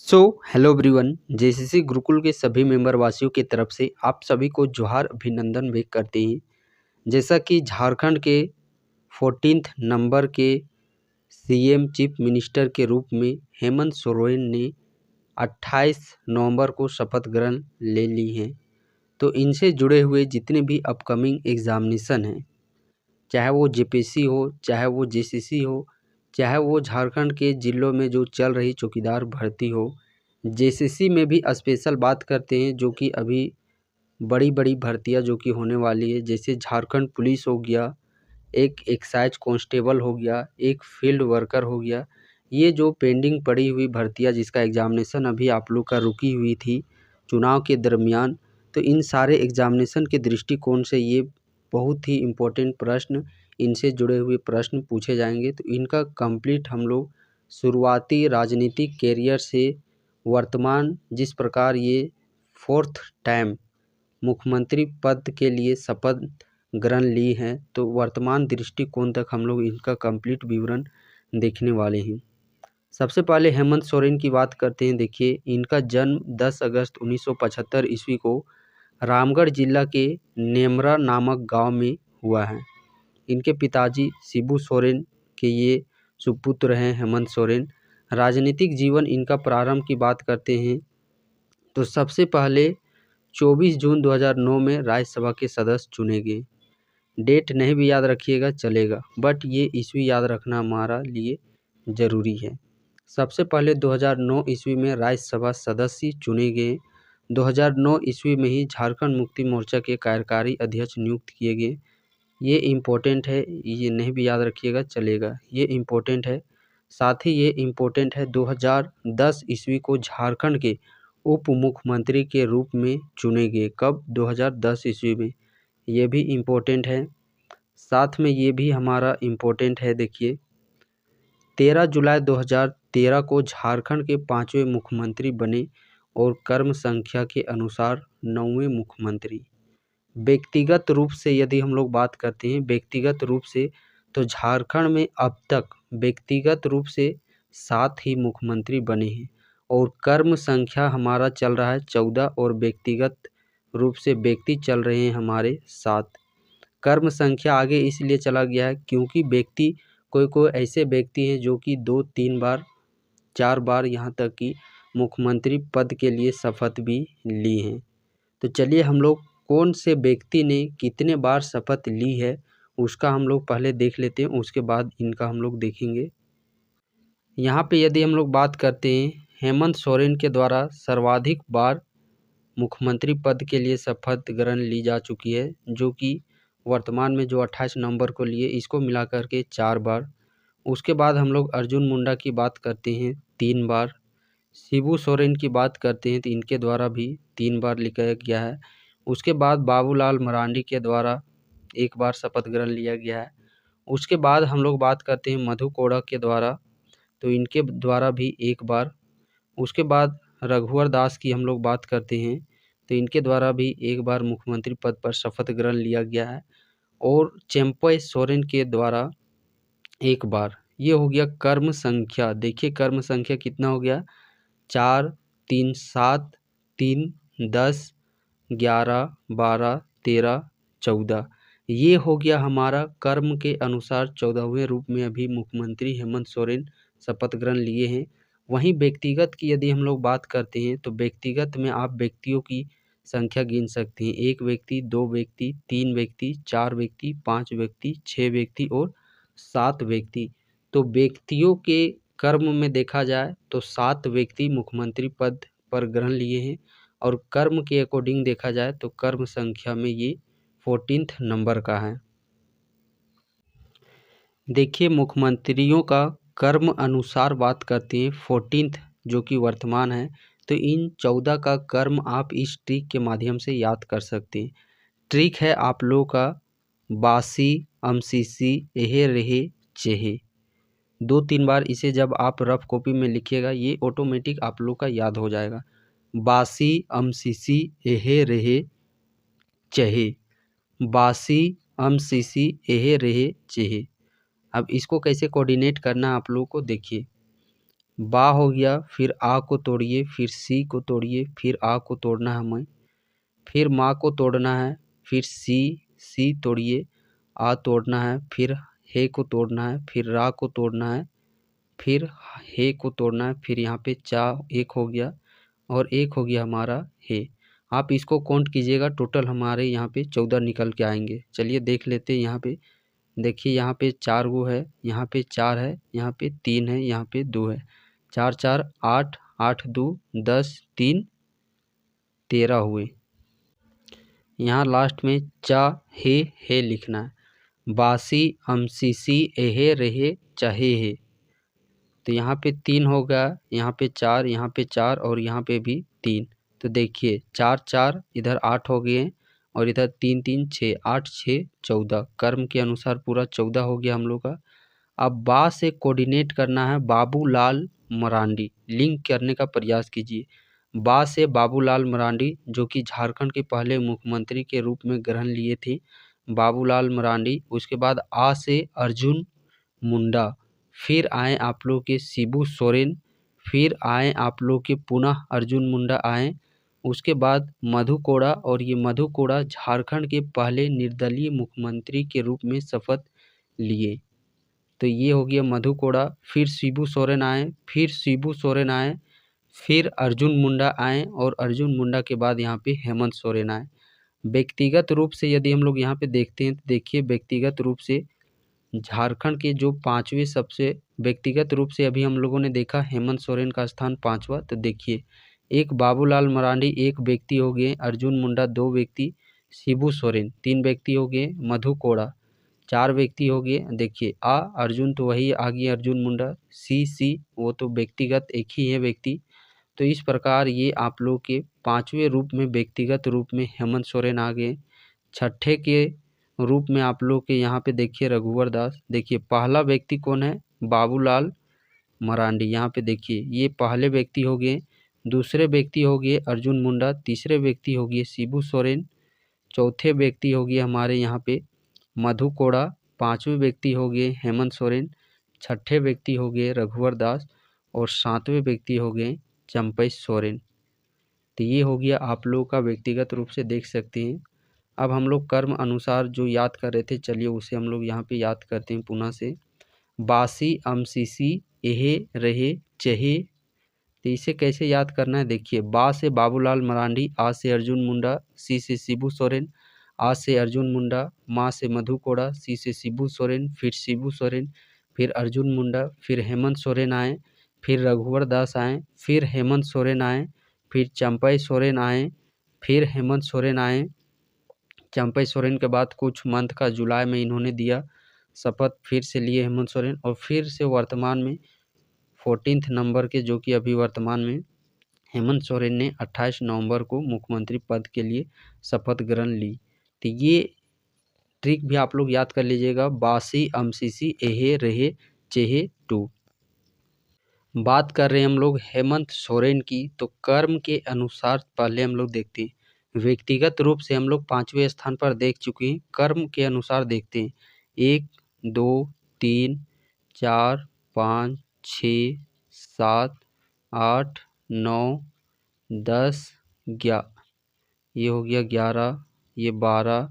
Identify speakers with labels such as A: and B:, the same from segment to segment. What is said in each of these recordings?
A: So hello everyone, JCC Gurukul के सभी member वासियों की तरफ से आप सभी को जोहार अभिनंदन व्यक्त करते हैं। जैसा कि झारखंड के 14th नंबर के सीएम चीफ मिनिस्टर के रूप में हेमंत सोरेन ने 28 नवंबर को शपथ ग्रहण ले ली है, तो इनसे जुड़े हुए जितने भी अपकमिंग एग्जामिनेशन हैं, चाहे वो जेपीएससी हो, चाहे वो जेसीसी हो, चाहे वो झारखंड के जिलों में जो चल रही चौकीदार भर्ती हो, जेसीसी में भी स्पेशल बात करते हैं जो कि अभी बड़ी बड़ी भर्तियां जो कि होने वाली है। जैसे झारखंड पुलिस हो गया, एक एक्साइज कांस्टेबल हो गया, एक फील्ड वर्कर हो गया। ये जो पेंडिंग पड़ी हुई भर्तियां जिसका एग्जामिनेशन अभी आप लोग का रुकी हुई थी चुनाव के दरमियान, तो इन सारे एग्जामिनेशन के दृष्टिकोण से ये बहुत ही इम्पोर्टेंट प्रश्न, इनसे जुड़े हुए प्रश्न पूछे जाएंगे। तो इनका कंप्लीट हम लोग शुरुआती राजनीतिक कैरियर से वर्तमान जिस प्रकार ये 4th टाइम मुख्यमंत्री पद के लिए शपथ ग्रहण ली हैं, तो वर्तमान दृष्टिकोण तक हम लोग इनका कंप्लीट विवरण देखने वाले हैं। सबसे पहले हेमंत सोरेन की बात करते हैं। देखिए, इनका जन्म 10 अगस्त 1975 ईस्वी को रामगढ़ जिला के नेमरा नामक गांव में हुआ है। इनके पिताजी शिबू सोरेन के ये सुपुत्र हैं हेमंत सोरेन। राजनीतिक जीवन इनका प्रारंभ की बात करते हैं तो सबसे पहले 24 जून 2009 में राज्यसभा के सदस्य चुने गए। डेट नहीं भी याद रखिएगा चलेगा, बट ये ईस्वी याद रखना हमारा लिए ज़रूरी है। सबसे पहले 2009 ईस्वी में राज्यसभा सदस्य चुने गए। 2009 ईस्वी में ही झारखंड मुक्ति मोर्चा के कार्यकारी अध्यक्ष नियुक्त किए गए। ये इम्पोर्टेंट है, ये नहीं भी याद रखिएगा चलेगा, ये इम्पोर्टेंट है। साथ ही ये इम्पोर्टेंट है 2010 ईस्वी को झारखंड के उप मुख्यमंत्री के रूप में चुने गए। कब? 2010 ईस्वी में। ये भी इम्पोर्टेंट है। साथ में ये भी हमारा इम्पोर्टेंट है। देखिए, 13 जुलाई 2013 को झारखंड के 5वें मुख्यमंत्री बने और कर्म संख्या के अनुसार 9वें मुख्यमंत्री। व्यक्तिगत रूप से यदि हम लोग बात करते हैं व्यक्तिगत रूप से, तो झारखंड में अब तक व्यक्तिगत रूप से 7 ही मुख्यमंत्री बने हैं और कर्म संख्या हमारा चल रहा है 14 और व्यक्तिगत रूप से व्यक्ति चल रहे हैं हमारे 7। कर्म संख्या आगे इसलिए चला गया है क्योंकि व्यक्ति कोई कोई ऐसे व्यक्ति हैं जो कि 2-3 बार 4 बार यहाँ तक कि मुख्यमंत्री पद के लिए शपथ भी ली हैं। तो चलिए हम लोग कौन से व्यक्ति ने कितने बार शपथ ली है उसका हम लोग पहले देख लेते हैं, उसके बाद इनका हम लोग देखेंगे। यहाँ पे यदि हम लोग बात करते हैं, हेमंत सोरेन के द्वारा सर्वाधिक बार मुख्यमंत्री पद के लिए शपथ ग्रहण ली जा चुकी है, जो कि वर्तमान में जो 28 नवंबर को लिए, इसको मिला करके 4 बार। उसके बाद हम लोग अर्जुन मुंडा की बात करते हैं 3 बार। शिबू सोरेन की बात करते हैं तो इनके द्वारा भी 3 बार लिखा गया है। उसके बाद बाबूलाल मरांडी के द्वारा 1 बार शपथ ग्रहण लिया गया है। उसके बाद हम लोग बात करते हैं मधु कोड़ा के द्वारा, तो इनके द्वारा भी 1 बार। उसके बाद रघुवर दास की हम लोग बात करते हैं तो इनके द्वारा भी 1 बार मुख्यमंत्री पद पर शपथ ग्रहण लिया गया है और चंपई सोरेन के द्वारा 1 बार। ये हो गया कर्म संख्या। देखिए कर्म संख्या कितना हो गया, 4, 3, 7, 3, 10, 11, 12, 13, 14। ये हो गया हमारा कर्म के अनुसार 14वें रूप में अभी मुख्यमंत्री हेमंत सोरेन शपथ ग्रहण लिए हैं। वहीं व्यक्तिगत की यदि हम लोग बात करते हैं तो व्यक्तिगत में आप व्यक्तियों की संख्या गिन सकते हैं। 1 व्यक्ति, 2 व्यक्ति, 3 व्यक्ति, 4 व्यक्ति, 5 व्यक्ति, 6 व्यक्ति और 7 व्यक्ति। तो व्यक्तियों के कर्म में देखा जाए तो 7 व्यक्ति मुख्यमंत्री पद पर ग्रहण लिए हैं और कर्म के अकॉर्डिंग देखा जाए तो कर्म संख्या में ये 14th नंबर का है। देखिए मुख्यमंत्रियों का कर्म अनुसार बात करते हैं 14th जो कि वर्तमान है, तो इन 14 का कर्म आप इस ट्रिक के माध्यम से याद कर सकते हैं। ट्रिक है आप लोगों का बासी अमसीसी एहे रहे चेहे। 2-3 बार इसे जब आप रफ कॉपी में लिखिएगा ये ऑटोमेटिक आप लोग का याद हो जाएगा। बासी अमसीसी एहे रहे चहे, बासी अमसीसी एहे रहे चेहे। अब इसको कैसे कोऑर्डिनेट करना आप लोगों को देखिए। बा हो गया, फिर आ को तोड़िए, फिर सी को तोड़िए, फिर आ को तोड़ना है हमें, फिर माँ को तोड़ना है, फिर सी तोड़िए, आ तोड़ना है, फिर हे को तोड़ना है, फिर रा को तोड़ना है, फिर हे को तोड़ना है, फिर यहाँ पे चा एक हो गया और एक हो गया हमारा हे। आप इसको काउंट कीजिएगा, टोटल हमारे यहाँ पे 14 निकल के आएंगे। चलिए देख लेते हैं। यहाँ पे देखिए, यहाँ पे 4 गो है, यहाँ पे 4 है, यहाँ पे 3 है, यहाँ पे 2 है। 4 4 8, 8 2 10, 3 13 हुए। यहाँ लास्ट में चा हे लिखना है। बासी अमसीसी एहे रहे चाहे हे। तो यहाँ पे 3 हो गया, यहाँ पे 4, यहाँ पे 4 और यहाँ पे भी 3। तो देखिए 4 4 इधर 8 हो गए और इधर 3 3 6, 8 6 14। कर्म के अनुसार पूरा 14 हो गया हम लोग का। अब बा से कोऑर्डिनेट करना है बाबूलाल मरांडी, लिंक करने का प्रयास कीजिए। बा से बाबूलाल मरांडी, जो कि झारखंड के पहले मुख्यमंत्री के रूप में ग्रहण लिए थे, बाबूलाल मरांडी। उसके बाद आ से अर्जुन मुंडा, फिर आए आप लोग के शिबू सोरेन, फिर आए आप लोग के पुनः अर्जुन मुंडा आए। उसके बाद मधु कोड़ा, और ये मधु कोड़ा झारखंड के पहले निर्दलीय मुख्यमंत्री के रूप में शपथ लिए। तो ये हो गया मधु कोड़ा। फिर शिबू सोरेन आए, फिर शिबू सोरेन आए, फिर अर्जुन मुंडा आए और अर्जुन मुंडा के बाद यहाँ पे हेमंत सोरेन आए। व्यक्तिगत रूप से यदि हम लोग यहाँ पे देखते हैं तो देखिए, व्यक्तिगत रूप से झारखंड के जो 5वें सबसे व्यक्तिगत रूप से अभी हम लोगों ने देखा हेमंत सोरेन का स्थान 5वां। तो देखिए, एक बाबूलाल मरांडी एक व्यक्ति हो गए, अर्जुन मुंडा 2 व्यक्ति, शिबू सोरेन 3 व्यक्ति हो गए, मधु कोड़ा 4 व्यक्ति हो गए। देखिए आ अर्जुन तो वही आ गया अर्जुन मुंडा, सी वो तो व्यक्तिगत एक ही है व्यक्ति। तो इस प्रकार ये आप लोग के 5वें रूप में व्यक्तिगत रूप में हेमंत सोरेन आ गए। छठे के रूप में आप लोग के यहाँ पे देखिए रघुवर दास। देखिए पहला व्यक्ति कौन है, बाबूलाल मरांडी। यहाँ पे देखिए ये पहले व्यक्ति हो गए। दूसरे व्यक्ति हो गए अर्जुन मुंडा, तीसरे व्यक्ति हो गए शिबू सोरेन, चौथे व्यक्ति हो गए हमारे यहाँ पे मधु कोड़ा, 5वें व्यक्ति हो गए हेमंत सोरेन, छठे व्यक्ति हो गए रघुवर दास और 7वें व्यक्ति हो गए चंपेश सोरेन। तो ये हो गया आप लोग का व्यक्तिगत रूप से देख सकते हैं। अब हम लोग कर्म अनुसार जो याद कर रहे थे, चलिए उसे हम लोग यहाँ पे याद करते हैं पुनः से। बासी अमसीसी एहे रहे चहे। तो इसे कैसे याद करना है, देखिए बा से बाबूलाल मरांडी, आ से अर्जुन मुंडा, सी से शिबू सोरेन, आ से अर्जुन मुंडा, माँ से मधु कोड़ा, सी से शिबू सोरेन, फिर शिबू सोरेन, फिर अर्जुन मुंडा, फिर हेमंत सोरेन आए, फिर रघुवर दास आए, फिर हेमंत सोरेन आए, फिर चंपई सोरेन आए, फिर हेमंत सोरेन आए। चंपई सोरेन के बाद कुछ मंथ का जुलाई में इन्होंने दिया शपथ, फिर से लिए हेमंत सोरेन और फिर से वर्तमान में 14 नंबर के, जो कि अभी वर्तमान में हेमंत सोरेन ने 28 नवंबर को मुख्यमंत्री पद के लिए शपथ ग्रहण ली। तो ये ट्रिक भी आप लोग याद कर लीजिएगा, बासी अमसीसी एहे रहे चेहे टू। बात कर रहे हैं हम लोग हेमंत सोरेन की। तो कर्म के अनुसार पहले हम लोग देखते हैं। व्यक्तिगत रूप से हम लोग 5वें स्थान पर देख चुके हैं। कर्म के अनुसार देखते हैं, 1 2 3 4 5 6 7 8 9 10 11, ये हो गया 11, ये 12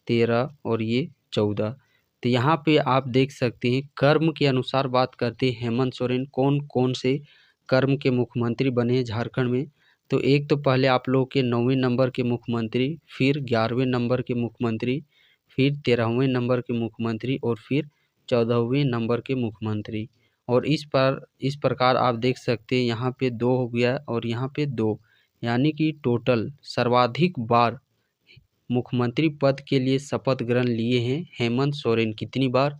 A: 13 और ये 14। तो यहाँ पे आप देख सकते हैं कर्म के अनुसार बात करते हैं हेमंत सोरेन कौन कौन से कर्म के मुख्यमंत्री बने हैं झारखंड में। तो एक तो पहले आप लोग के 9वें नंबर के मुख्यमंत्री, फिर 11वें नंबर के मुख्यमंत्री, फिर 13वें नंबर के मुख्यमंत्री और फिर 14वें नंबर के मुख्यमंत्री। और इस प्रकार आप देख सकते हैं यहाँ पे 2 हो गया और यहाँ पे 2, यानी कि टोटल सर्वाधिक बार मुख्यमंत्री पद के लिए शपथ ग्रहण लिए हैं हेमंत सोरेन। कितनी बार,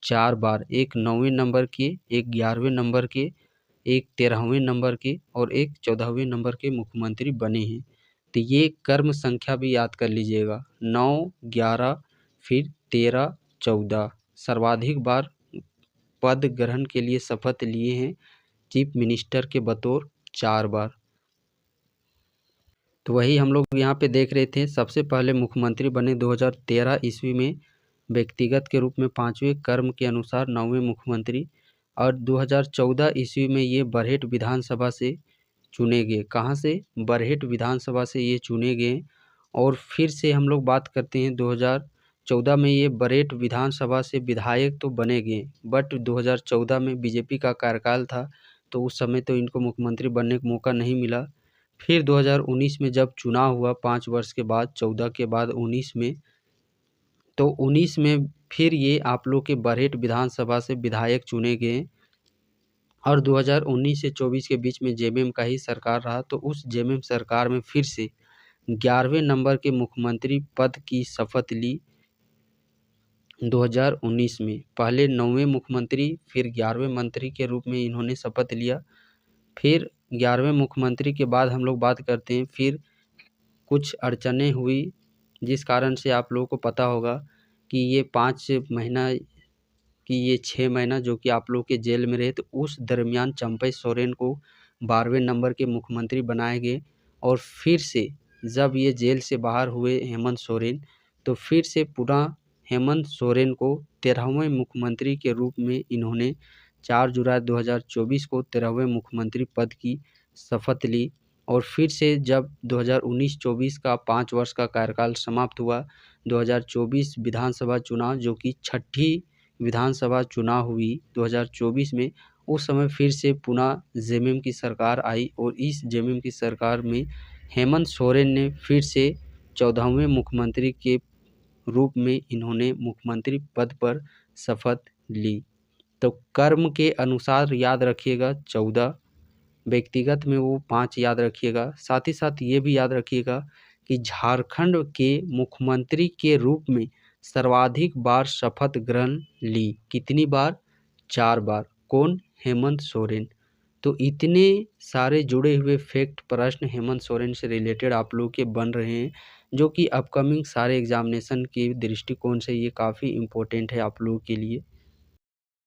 A: 4 बार। एक 9वें नंबर के, एक 11वें नंबर के, एक 13वें नंबर के और एक 14वें नंबर के मुख्यमंत्री बने हैं। तो ये कर्म संख्या भी याद कर लीजिएगा, 9 11 फिर 13 14, सर्वाधिक बार पद ग्रहण के लिए शपथ लिए हैं चीफ मिनिस्टर के बतौर 4 बार। तो वही हम लोग यहाँ पे देख रहे थे। सबसे पहले मुख्यमंत्री बने 2013 ईस्वी में व्यक्तिगत के रूप में 5वें, कर्म के अनुसार 9वें मुख्यमंत्री। और 2014 ईस्वी में ये बरहेट विधानसभा से चुने गए। कहाँ से? बरहेट विधानसभा से ये चुने गए। और फिर से हम लोग बात करते हैं 2014 में ये बरहेट विधानसभा से विधायक तो बने गए, बट 2014 में बीजेपी का कार्यकाल था, तो उस समय तो इनको मुख्यमंत्री बनने का मौका नहीं मिला। फिर 2019 में जब चुनाव हुआ 5 वर्ष के बाद, 14 के बाद 19 में, तो 19 में फिर ये आप लोग के बरहेट विधानसभा से विधायक चुने गए। और 2019 से 24 के बीच में जेएमएम का ही सरकार रहा, तो उस जेएमएम सरकार में फिर से 11वें नंबर के मुख्यमंत्री पद की शपथ ली 2019 में। पहले 9वें मुख्यमंत्री, फिर 11वें मंत्री के रूप में इन्होंने शपथ लिया। फिर 11वें मुख्यमंत्री के बाद हम लोग बात करते हैं, फिर कुछ अड़चनें हुई, जिस कारण से आप लोगों को पता होगा कि ये 5 महीना कि ये 6 महीना जो कि आप लोग के जेल में रहे, तो उस दरमियान चंपई सोरेन को 12वें नंबर के मुख्यमंत्री बनाए गए। और फिर से जब ये जेल से बाहर हुए हेमंत सोरेन, तो फिर से पुनः हेमंत सोरेन को 13वें मुख्यमंत्री के रूप में इन्होंने 4 जुलाई 2024 को 13वें मुख्यमंत्री पद की शपथ ली। और फिर से जब 2019-24 का 5 वर्ष का कार्यकाल समाप्त हुआ, 2024 विधानसभा चुनाव जो कि छठी विधानसभा चुनाव हुई 2024 में, उस समय फिर से पुनः जेएमएम की सरकार आई। और इस जेएमएम की सरकार में हेमंत सोरेन ने फिर से 14वें मुख्यमंत्री के रूप में इन्होंने मुख्यमंत्री पद पर शपथ ली। तो कर्म के अनुसार याद रखिएगा 14, व्यक्तिगत में वो 5 याद रखिएगा। साथ ही साथ ये भी याद रखिएगा कि झारखंड के मुख्यमंत्री के रूप में सर्वाधिक बार शपथ ग्रहण ली। कितनी बार? 4 बार। कौन? हेमंत सोरेन। तो इतने सारे जुड़े हुए फैक्ट, प्रश्न हेमंत सोरेन से रिलेटेड आप लोग के बन रहे हैं, जो कि अपकमिंग सारे एग्जामिनेशन के दृष्टिकोण से ये काफ़ी इम्पोर्टेंट है आप लोगों के लिए।